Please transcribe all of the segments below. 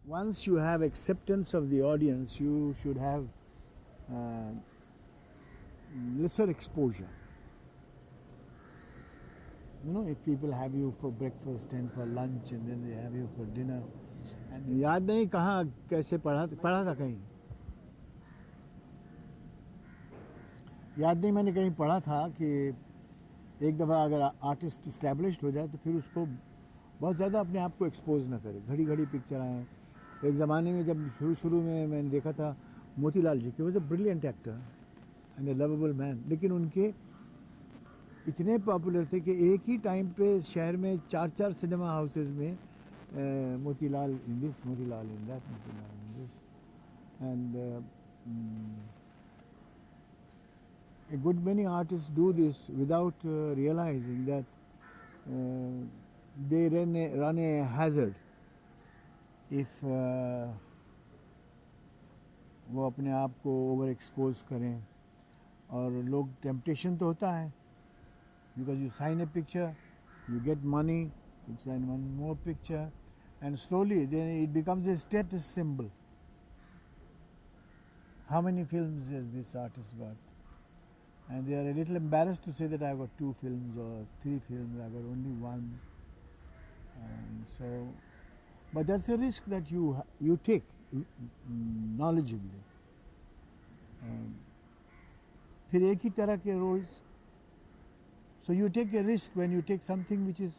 once you have acceptance of the audience, you should have lesser exposure. You know, if people have you for breakfast and for lunch and then they have you for dinner, and याद नहीं कहाँ कैसे पढ़ा था कहीं, याद नहीं मैंने कहीं पढ़ा था कि एक दफ़ा अगर आर्टिस्ट इस्टेब्लिश्ड हो जाए तो फिर उसको बहुत ज़्यादा अपने आप को एक्सपोज ना करे. घड़ी घड़ी पिक्चर आए. एक ज़माने में जब शुरू में मैंने देखा था मोतीलाल जी के, was a brilliant actor and A lovable man, लेकिन उनके इतने पॉपुलर थे कि एक ही टाइम पे शहर में 4 सिनेमा हाउसेज में Motilal in this, Motilal in that, Motilal in this, and a good many artists do this without realizing that they run a hazard if वो अपने आप को ओवर एक्सपोज करें. और लोग टेम्पटेशन तो होता है, because you sign a picture, you get money, you sign one more picture, and slowly then it becomes a status symbol. How many films has this artist got? And they are a little embarrassed to say that I got 2 films or 3 films, I got only 1. And so, but that's a risk that you take knowledgeably. फिर एक ही तरह के roles. So you take a risk when you take something which is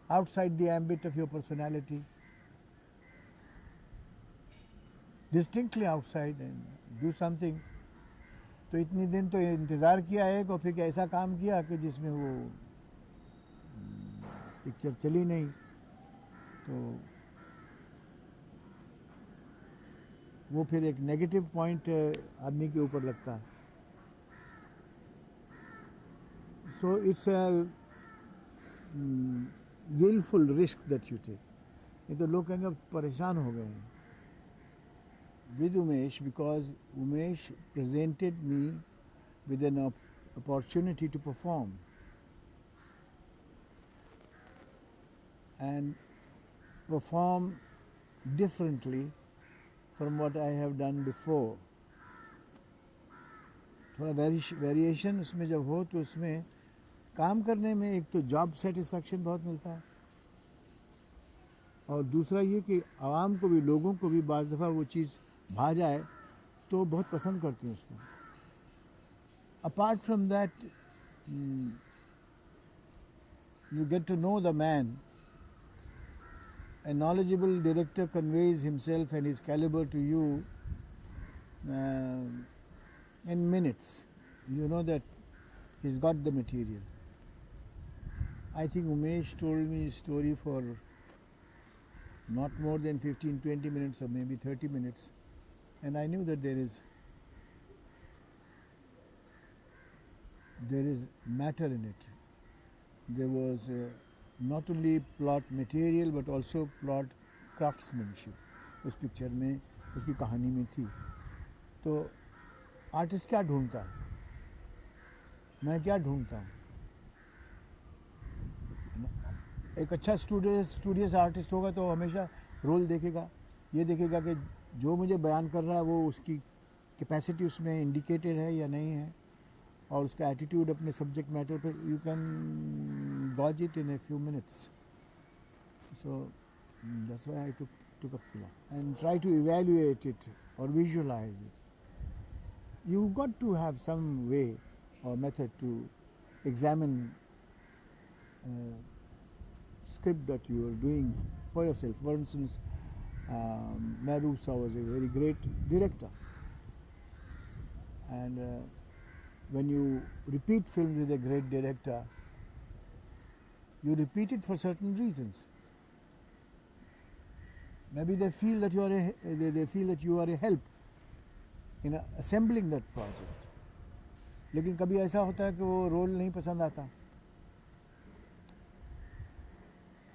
outside the ambit of your personality, distinctly outside, and do something. तो इतनी दिन तो इंतज़ार किया एक, और फिर ऐसा काम किया कि जिसमें वो पिक्चर चली नहीं, तो वो फिर एक नेगेटिव पॉइंट आदमी के ऊपर लगता है. So it's a wilful risk that you take. नहीं तो लोग कहेंगे परेशान हो गए हैं with Umesh, because Umesh presented me with an opportunity to perform, and perform differently from what I have done before. थोड़ा वेरिएशन उसमें जब हो तो उसमें काम करने में एक तो जॉब सेटिस्फैक्शन बहुत मिलता है, और दूसरा ये कि आवाम को भी, लोगों को भी बाज़ दफ़ा वो चीज़ भा जाए तो बहुत पसंद करती हैं उसको. Apart from that you get to know the man. A knowledgeable director conveys himself and his caliber to you in minutes. You know that he's got the material. I think Umesh told me his story for not more than 15-20 minutes or maybe 30 minutes, and I knew that there is matter in it. There was not only plot material but also plot craftsmanship उस picture में, उसकी कहानी में थी. तो artist क्या ढूंढता है, मैं क्या ढूंढता हूँ? एक अच्छा स्टूडियस आर्टिस्ट होगा तो हमेशा रोल देखेगा, ये देखेगा कि जो मुझे बयान कर रहा है वो उसकी कैपेसिटी उसमें इंडिकेटेड है या नहीं है, और उसका एटीट्यूड अपने सब्जेक्ट मैटर पे you can gauge it in a few minutes. So that's why I took up Kila and try to evaluate it or visualize it. You got to have some way or method to examine script that you are doing for yourself. For instance, Mehboob was a very great director, and when you repeat films with a great director, you repeat it for certain reasons. Maybe they feel that you are a help in assembling that project. लेकिन कभी ऐसा होता है कि वो role नहीं पसंद आता.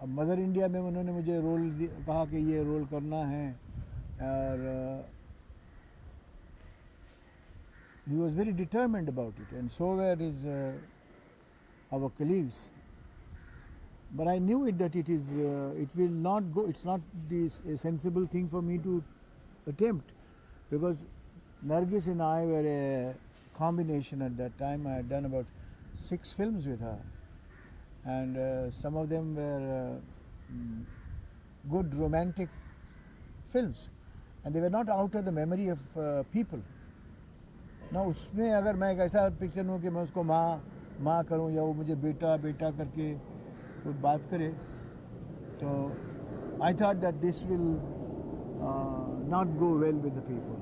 अब मदर इंडिया में उन्होंने मुझे रोल कहा कि ये रोल करना है, और he was very determined about it, and so were his our colleagues. But I knew it that it will not go. It's not this a sensible thing for me to attempt, because Nargis and I were a combination at that time. I had done about 6 films with her, and some of them were good romantic films, and they were not out of the memory of people. ना उसमें अगर मैं एक ऐसा picture हूँ कि मैं उसको माँ माँ करूँ या वो मुझे बेटा बेटा करके कोई बात करे, तो I thought that this will not go well with the people.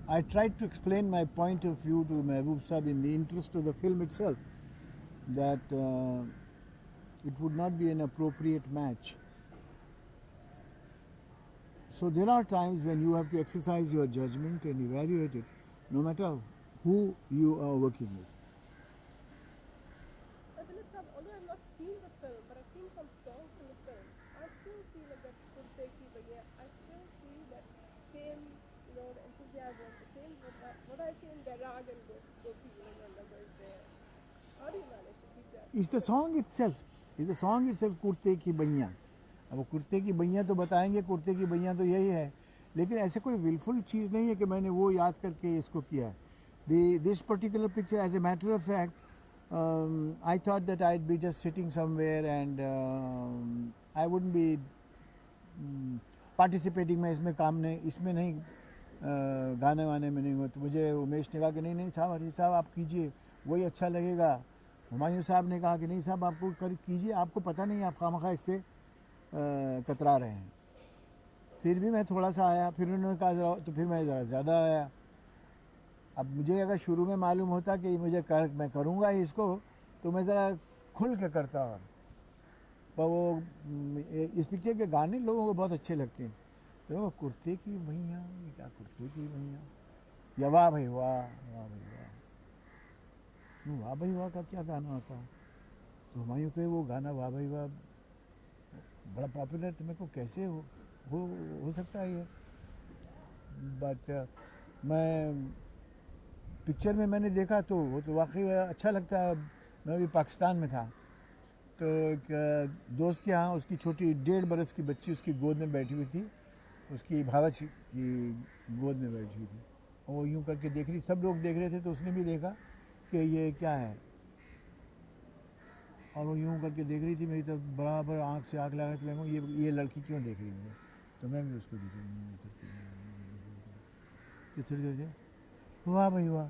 I tried to explain my point of view to Mehboob Sahib in the interest of the film itself, that it would not be an appropriate match. So there are times when you have to exercise your judgment and evaluate it, no matter who you are working with. Although I've not seen the film, but I've seen some songs in the film, I still see like that Kurte Ki Baiya. I still see that same, the enthusiasm, the same what I see in Bairag and Gopi, the numbers there. How do you manage to keep that? It's the song itself. It's the song itself, कुर्ते की बैया. अब वो कुर्ते की बैया तो बताएंगे, कुर्ते की बैया तो यही है, लेकिन ऐसे कोई विलफुल चीज़ नहीं है कि मैंने वो याद करके इसको किया है. This particular picture, as a matter of fact, I thought that I'd be just sitting somewhere and I wouldn't be participating में इसमें काम नहीं, इसमें नहीं गाने वाने में नहीं हो. तो मुझे उमेश ने कहा कि नहीं साहब, हरी साहब आप कीजिए, वही अच्छा लगेगा. हुमायूं साहब ने कहा कि नहीं साहब आपको कीजिए, आपको पता नहीं आप खामखा इससे कतरा रहे हैं. फिर भी मैं थोड़ा सा आया, फिर उन्होंने कहा तो फिर मैं ज़रा ज़्यादा आया. अब मुझे अगर शुरू में मालूम होता कि मैं करूँगा इसको, तो मैं ज़रा खुल के करता. और पर वो इस पिक्चर के गाने लोगों को बहुत अच्छे लगते हैं. तो कुर्ते की भैया, क्या कुर्ते की भैया, या वाह भाई वाह, वाह भाई वाह. वाह भाई वाह का क्या गाना होता है? तो हुमायूं के वो गाना वाह भाई वाह बड़ा पॉपुलर, तो मेरे को कैसे हो सकता है ये. बट मैं पिक्चर में मैंने देखा तो वो तो वाकई अच्छा लगता है. मैं अभी पाकिस्तान में था, तो एक दोस्त के यहाँ उसकी छोटी 1.5 बरस की बच्ची उसकी गोद में बैठी हुई थी, उसकी भावच की गोद में बैठी हुई थी. और वो यूँ करके देख रही, सब लोग देख रहे थे, तो उसने भी देखा कि ये क्या है, और वो यूँ करके देख रही थी मेरी तरफ, बराबर आँख से आँख लगा. तो मैं ये लड़की क्यों देख रही है, तो मैं भी उसको देख रही तो थोड़ी देर वाह भाई वाह.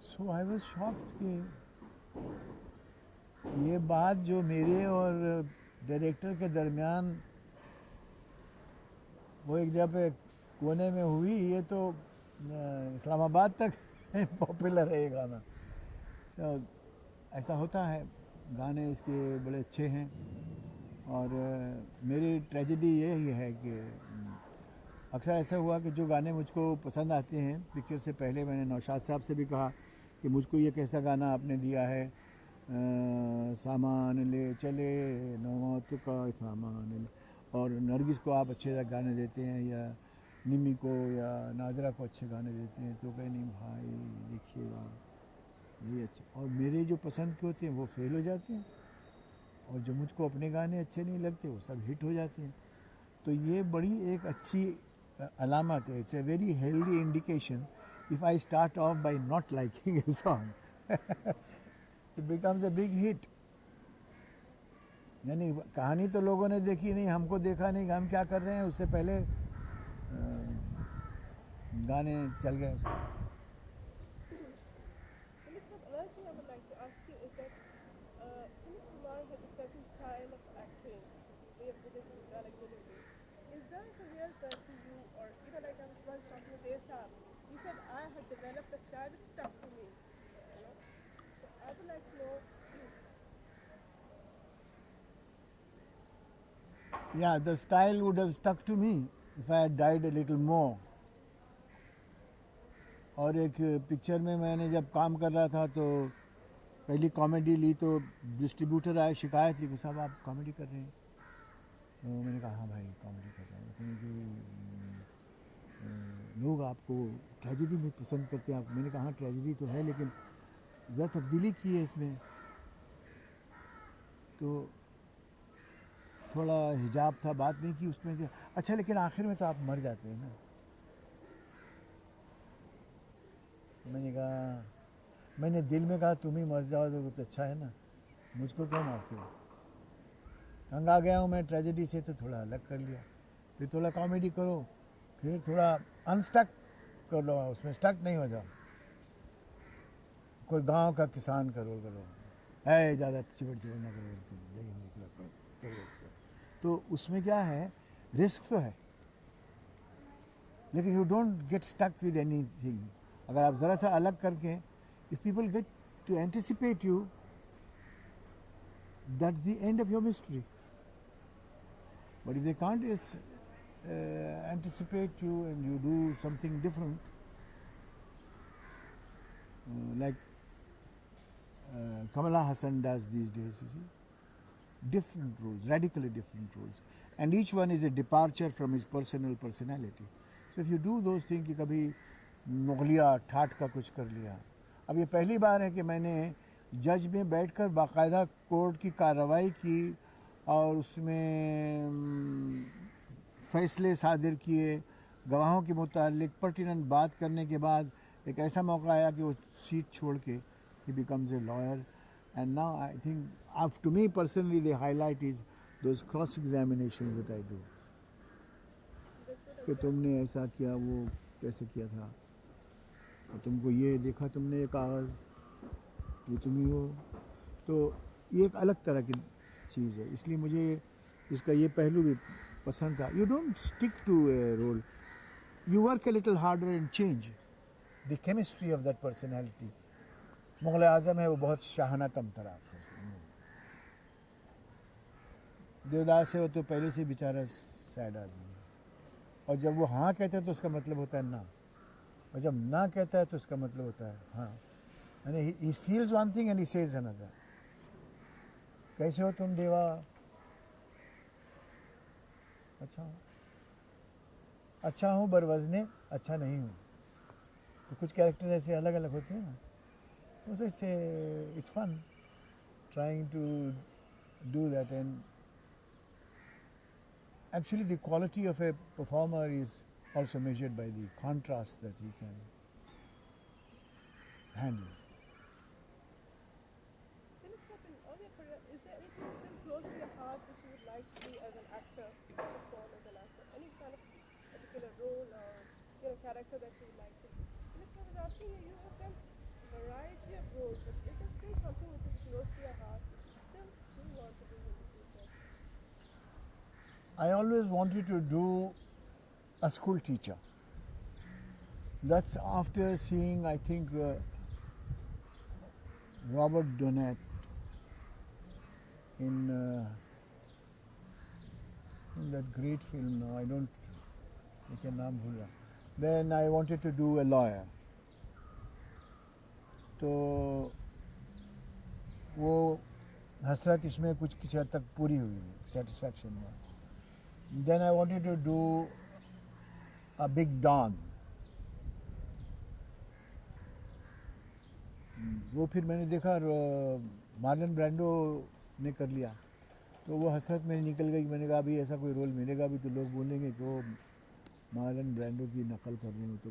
सो आई वॉज शॉक्ड कि ये बात जो मेरे और डायरेक्टर के दरमियान वो एक जगह कोने में हुई, ये तो इस्लामाबाद तक पॉपुलर है ये गाना. सो ऐसा होता है, गाने इसके बड़े अच्छे हैं. और मेरी ट्रेजेडी यही है कि अक्सर ऐसा हुआ कि जो गाने मुझको पसंद आते हैं, पिक्चर से पहले मैंने नौशाद साहब से भी कहा कि मुझको ये कैसा गाना आपने दिया है, सामान ले चले नौमत का सामान ले. और नरगिस को आप अच्छे गाने देते हैं, या निमी को या नादरा को अच्छे गाने देते हैं, तो कहीं नहीं भाई देखिएगा ये अच्छा. और मेरे जो पसंद के होते हैं वो फेल हो जाते हैं, और जो मुझको अपने गाने अच्छे नहीं लगते वो सब हिट हो जाते हैं. तो ये बड़ी एक अच्छी अलामत है. It's a very healthy indication. If I start off by not liking a song, it becomes a big hit. यानी कहानी तो लोगों ने देखी नहीं, हमको देखा नहीं, हम क्या कर रहे हैं, उससे पहले गाने चल गए उसके. Another thing I would like to ask you is that Punit Kumar has a certain style of acting, way of delivering, dialect delivery. Is that a real person you, or like I was once talking with Desab, he said I had developed a style that stuck to me. So I would like to know. Yeah, the style would have stuck to me if I had died a little more. और एक picture में मैंने जब काम कर रहा था तो पहली कॉमेडी ली, तो डिस्ट्रीब्यूटर आए, शिकायत थी कि साहब आप कॉमेडी कर रहे हैं. तो मैंने कहा हाँ भाई कॉमेडी कर रहा हूँ, क्योंकि लोग आपको ट्रेजेडी में पसंद करते हैं. मैंने कहा हाँ ट्रेजेडी तो है, लेकिन ज़रा तब्दीली की है इसमें. तो थोड़ा हिजाब था, बात नहीं की उसमें कि अच्छा लेकिन आखिर में तो आप मर जाते हैं ना। मैंने कहा, मैंने दिल में कहा तुम ही मर जाओ तो कुछ अच्छा है ना, मुझको क्यों मारते हो। तंग आ गया हूँ मैं ट्रेजेडी से, तो थोड़ा अलग कर लिया, फिर थोड़ा कॉमेडी करो, फिर थोड़ा अनस्टक कर लो, उसमें स्टक नहीं हो जाओ। कोई गांव का किसान का रोल करो, है ज़्यादा चिपट चिपट ना करो, तो उसमें क्या है, रिस्क तो है, लेकिन you don't get stuck with anything. अगर आप ज़रा सा अलग करके, if people get to anticipate you, that's the end of your mystery. But if they can't anticipate you and you do something different, like Kamala Hassan does these days, you see, different roles, radically different roles, and each one is a departure from his personal personality. So if you do those things कि कभी मुगलिया ठाट का कुछ कर लिया, अब ये पहली बार है कि मैंने जज में बैठकर बाकायदा कोर्ट की कार्रवाई की और उसमें फैसले सादिर किए, गवाहों के मुतालिक पर्टिनेंट बात करने के बाद एक ऐसा मौका आया कि वो सीट छोड़ के he becomes a lawyer. And now I think, to me personally, the highlight is those cross examinations that I do. That's what कि तुमने ऐसा किया, वो कैसे किया था, और तुमको ये देखा, तुमने ये कागज़, ये तुम ही हो, तो ये एक अलग तरह की चीज़ है, इसलिए मुझे इसका ये पहलू भी पसंद था. You don't stick to a role, you work a little harder and change the chemistry of that personality. Mughal Azam है, वो बहुत शाहाना तमतराक है. देवदास है, वो तो पहले से बेचारा सैड आदमी है, और जब वो हाँ कहता है तो उसका मतलब होता है ना, और जब ना कहता है तो उसका मतलब होता है हाँ. यानी he feels one thing and he says another. कैसे हो तुम देवा? अच्छा हूँ. अच्छा हूँ बरवज़ने अच्छा नहीं हूँ. तो कुछ कैरेक्टर्स ऐसे अलग अलग होते हैं ना, so it's fun trying to do that. And actually the quality of a performer is also measured by the contrast that he can handle. Philip Chaplin, all your career, is there anything still close to your heart which you would like to do as an actor, perform as an actor? Any kind of particular role or character that you would like to do? Philip, I was asking you, you have done variety of roles, but is there still something which is close to your heart which you still do want to do in the future? I always wanted to do a school teacher. That's after seeing, I think, Robert Donat in that great film. Now I don't, I can naam bhul raha. Then I wanted to do a lawyer. तो वो हसरत इसमें कुछ किसी हद तक पूरी हुई, satisfaction में. Then I wanted to do a big Don. वो फिर मैंने देखा मार्लन ब्रांडो ने कर लिया, तो वो हसरत मेरी निकल गई. मैंने कहा अभी ऐसा कोई रोल मिलेगा भी तो लोग बोलेंगे कि वो मार्लन ब्रांडो की नकल कर रहे हो. तो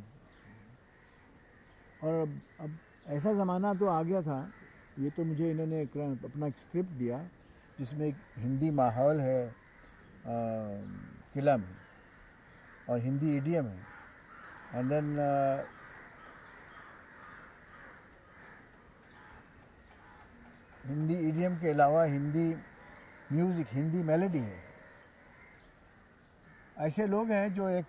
और अब ऐसा ज़माना तो आ गया था, ये तो मुझे इन्होंने अपना एक स्क्रिप्ट दिया जिसमें एक हिंदी माहौल है किला में, और हिंदी इडियम है, एंड देन हिंदी इडियम के अलावा हिंदी म्यूज़िक, हिंदी मेलोडी है. ऐसे लोग हैं जो एक,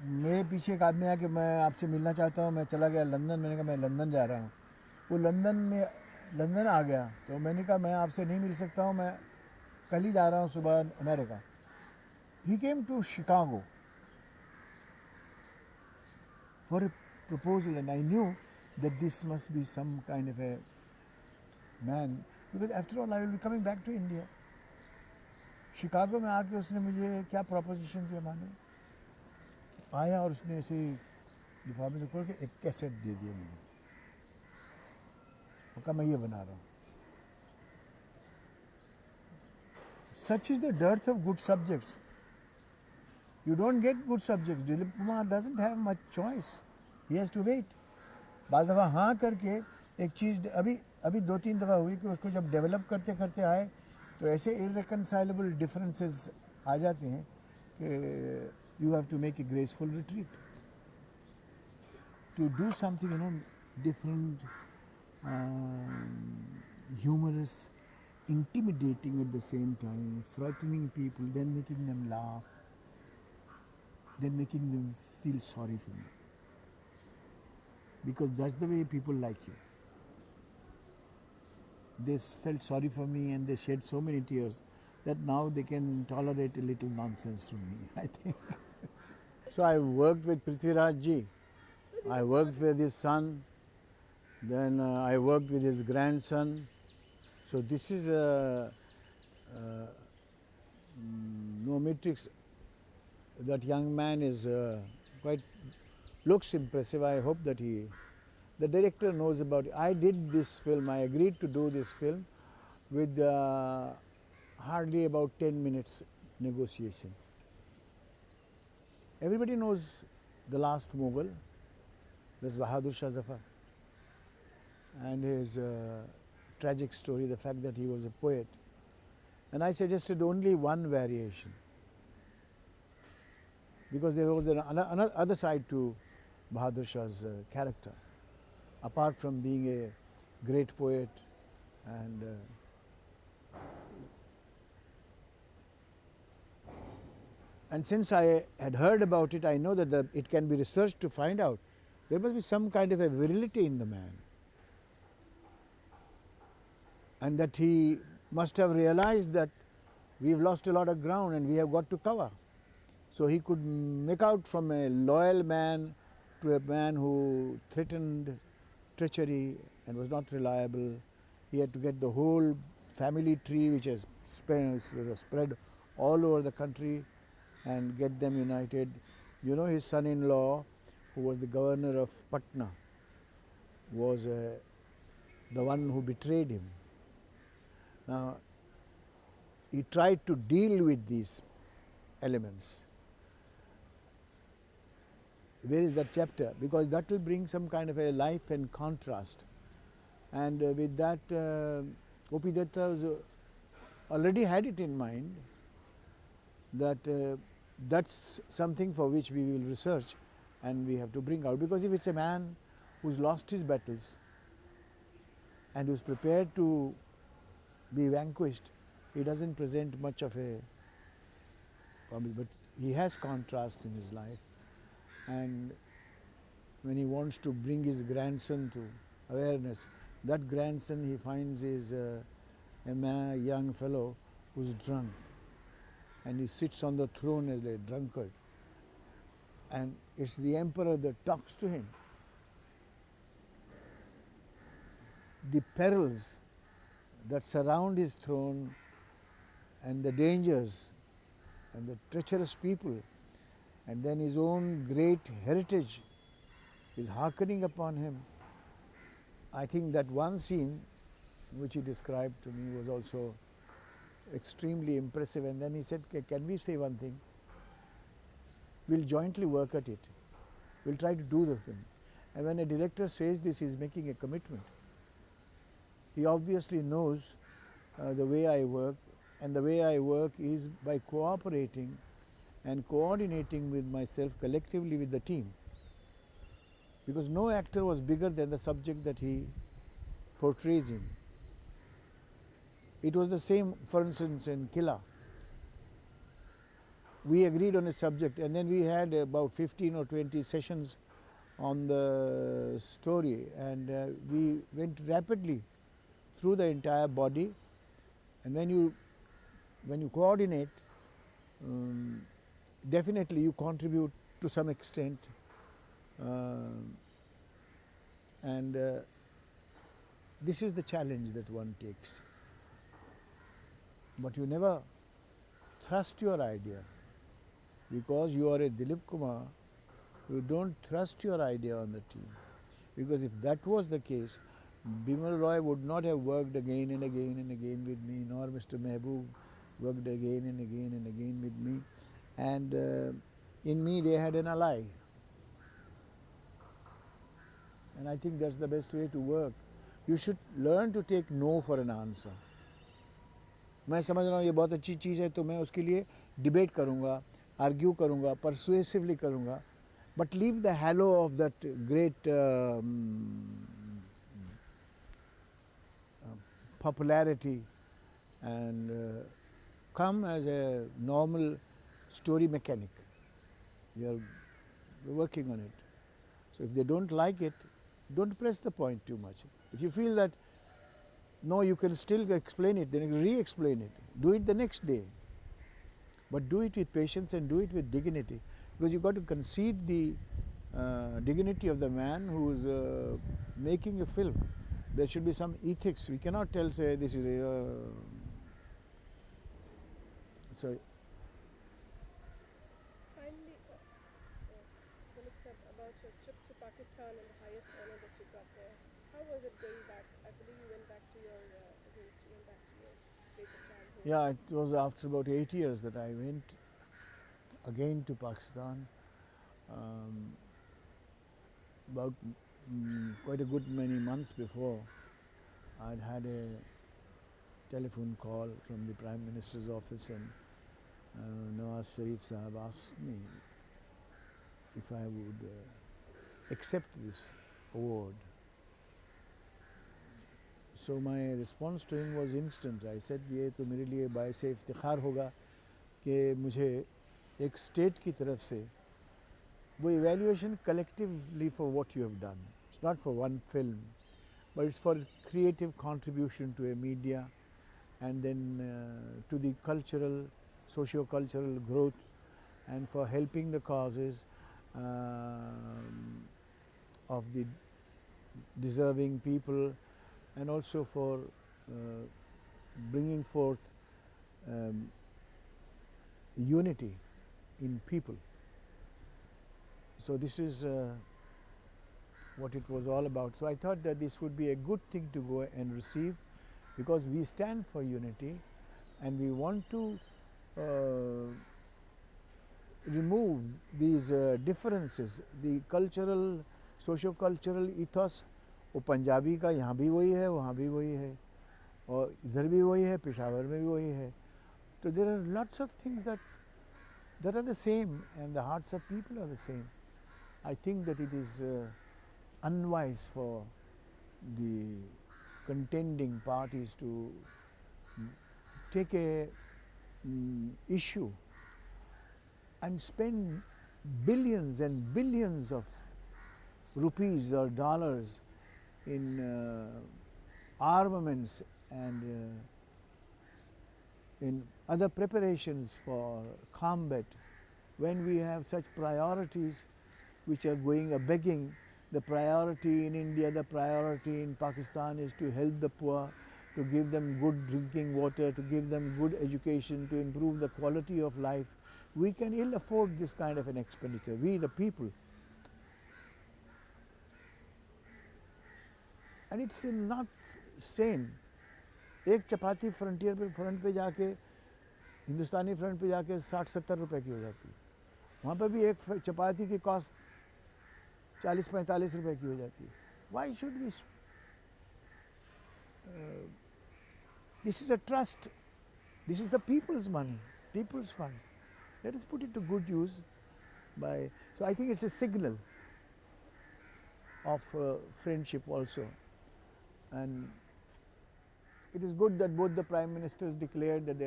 मेरे पीछे एक आदमी आया कि मैं आपसे मिलना चाहता हूँ, मैं चला गया लंदन. मैंने कहा मैं लंदन जा रहा हूँ. वो लंदन आ गया, तो मैंने कहा मैं आपसे नहीं मिल सकता हूँ, मैं कल ही जा रहा हूँ सुबह America. He came to Chicago for a proposal, and I knew that this must be some kind of a man, because after all I will be coming back to India. Chicago में आके उसने मुझे क्या preposition दिया माने, आया और उसने ऐसे लिफाफे से खोल के एक कैसेट दे दिया मुझे. वो कहा मैं ये बना रहा हूँ. such is the dearth of good subjects. You don't get good subjects. Dilip Kumar doesn't have much choice. He has to wait. बाज़ दफ़ा हाँ करके एक चीज़ अभी अभी 2-3 दफ़ा हुई कि उसको जब डेवलप करते करते आए तो ऐसे irreconcilable differences आ जाते हैं कि you have to make a graceful retreat. To do something, different, humorous, intimidating at the same time, frightening people, then making them laugh, then making them feel sorry for me. Because that's the way people like you. They felt sorry for me and they shed so many tears that now they can tolerate a little nonsense from me, I think. So I worked with Prithviraj Ji. I worked with his son, then I worked with his grandson. So this is no matrix. That young man is quite, looks impressive. I hope that the director knows about it. I did this film, I agreed to do this film with hardly about 10 minutes negotiation. Everybody knows The Last Mughal, that's Bahadur Shah Zafar, and his tragic story, the fact that he was a poet. And I suggested only one variation, because there was another other side to Bahadur Shah's character, apart from being a great poet and since I had heard about it, I know that it can be researched to find out there must be some kind of a virility in the man, and that he must have realized that we've lost a lot of ground and we have got to cover. So he could make out from a loyal man to a man who threatened treachery and was not reliable. He had to get the whole family tree, which has spread all over the country, and get them united. You know, his son-in-law, who was the governor of Patna, was the one who betrayed him. Now, he tried to deal with these elements. Where is that chapter? Because that will bring some kind of a life and contrast. And with that, O.P. Dutta already had it in mind that that's something for which we will research and we have to bring out. Because if it's a man who's lost his battles and who's prepared to be vanquished, he doesn't present much of a promise, but he has contrast in his life. And when he wants to bring his grandson to awareness, that grandson he finds is a young fellow who's drunk, and he sits on the throne as a drunkard, and it's the emperor that talks to him. The perils that surround his throne and the dangers and the treacherous people, and then his own great heritage is hearkening upon him. I think that one scene which he described to me was also extremely impressive, and then he said, can we say one thing? We'll jointly work at it. We'll try to do the film. And when a director says this, he's making a commitment. He obviously knows the way I work, and the way I work is by cooperating and coordinating with myself collectively with the team. Because no actor was bigger than the subject that he portrays in. It was the same, for instance, in Killa. We agreed on a subject, and then we had about 15 or 20 sessions on the story, and we went rapidly through the entire body. And when you coordinate, definitely you contribute to some extent, and this is the challenge that one takes. But you never thrust your idea. Because you are a Dilip Kumar, you don't thrust your idea on the team. Because if that was the case, Bimal Roy would not have worked again and again and again with me, nor Mr. Mehboob, worked again and again and again with me, and in me they had an ally. And I think that's the best way to work. You should learn to take no for an answer. मैं समझ रहा हूँ ये बहुत अच्छी चीज़ है, तो मैं उसके लिए डिबेट करूँगा, आर्ग्यू करूँगा, परसुएसिवली करूँगा, but leave the halo of that great popularity and come as a normal story mechanic. You're working on it. So if they don't like it, don't press the point too much. If you feel that no, you can still explain it, then re-explain it. Do it the next day. But do it with patience and do it with dignity. Because you've got to concede the dignity of the man who is making a film. There should be some ethics. We cannot tell, say, this is so. Finally, Dilip sir, about your trip to Pakistan and the highest honor that you got there. How was it going back? I believe you went back to your roots, you went back to your place of childhood. Yeah, it was after about 8 years that I went again to Pakistan. About quite a good many months before, I'd had a telephone call from the Prime Minister's office, and Nawaz Sharif Sahab asked me if I would accept this award. So my response to him was instant. I said, ये तो मेरे लिए बायस इफ्तिखार होगा कि मुझे एक state की तरफ से वो evaluation collectively for what you have done. It's not for one film, but it's for creative contribution to a media, and then to the cultural, socio-cultural growth, and for helping the causes of the deserving people, and also for bringing forth unity in people. So this is what it was all about. So I thought that this would be a good thing to go and receive, because we stand for unity and we want to remove these differences. The cultural, socio-cultural ethos, वो पंजाबी का यहाँ भी वही है, वहाँ भी वही है, और इधर भी वही है, पेशावर में भी वही है. So there are lots of things that are the same, and the hearts of people are the same. I think that it is unwise for the contending parties to take a issue and spend billions and billions of rupees or dollars in armaments and in other preparations for combat, when we have such priorities which are going a begging. The priority in India, the priority in Pakistan is to help the poor, to give them good drinking water, to give them good education, to improve the quality of life. We can ill afford this kind of an expenditure, we the people. And it's not sane. एक चपाती front पे जाके, हिंदुस्तानी front पे जाके 60-70 रुपए की हो जाती है. वहाँ पर भी एक चपाती की कॉस्ट 40-45 रुपए की हो जाती है. Why should we? This is a trust. This is the people's money, people's funds. Let us put it to good use. So I think it's a signal of friendship also. And it is good that both the Prime Ministers declared that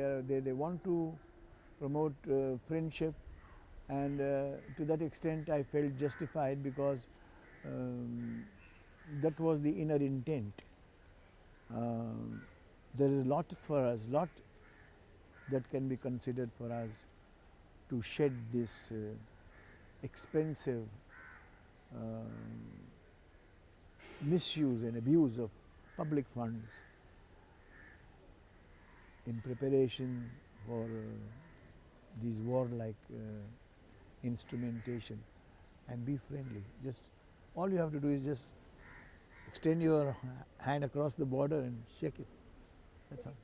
they want to promote friendship, and to that extent I felt justified, because that was the inner intent. There is a lot for us, lot that can be considered for us to shed this expensive misuse and abuse of public funds in preparation for these warlike instrumentation. And be friendly. Just all you have to do is just extend your hand across the border and shake it. That's all.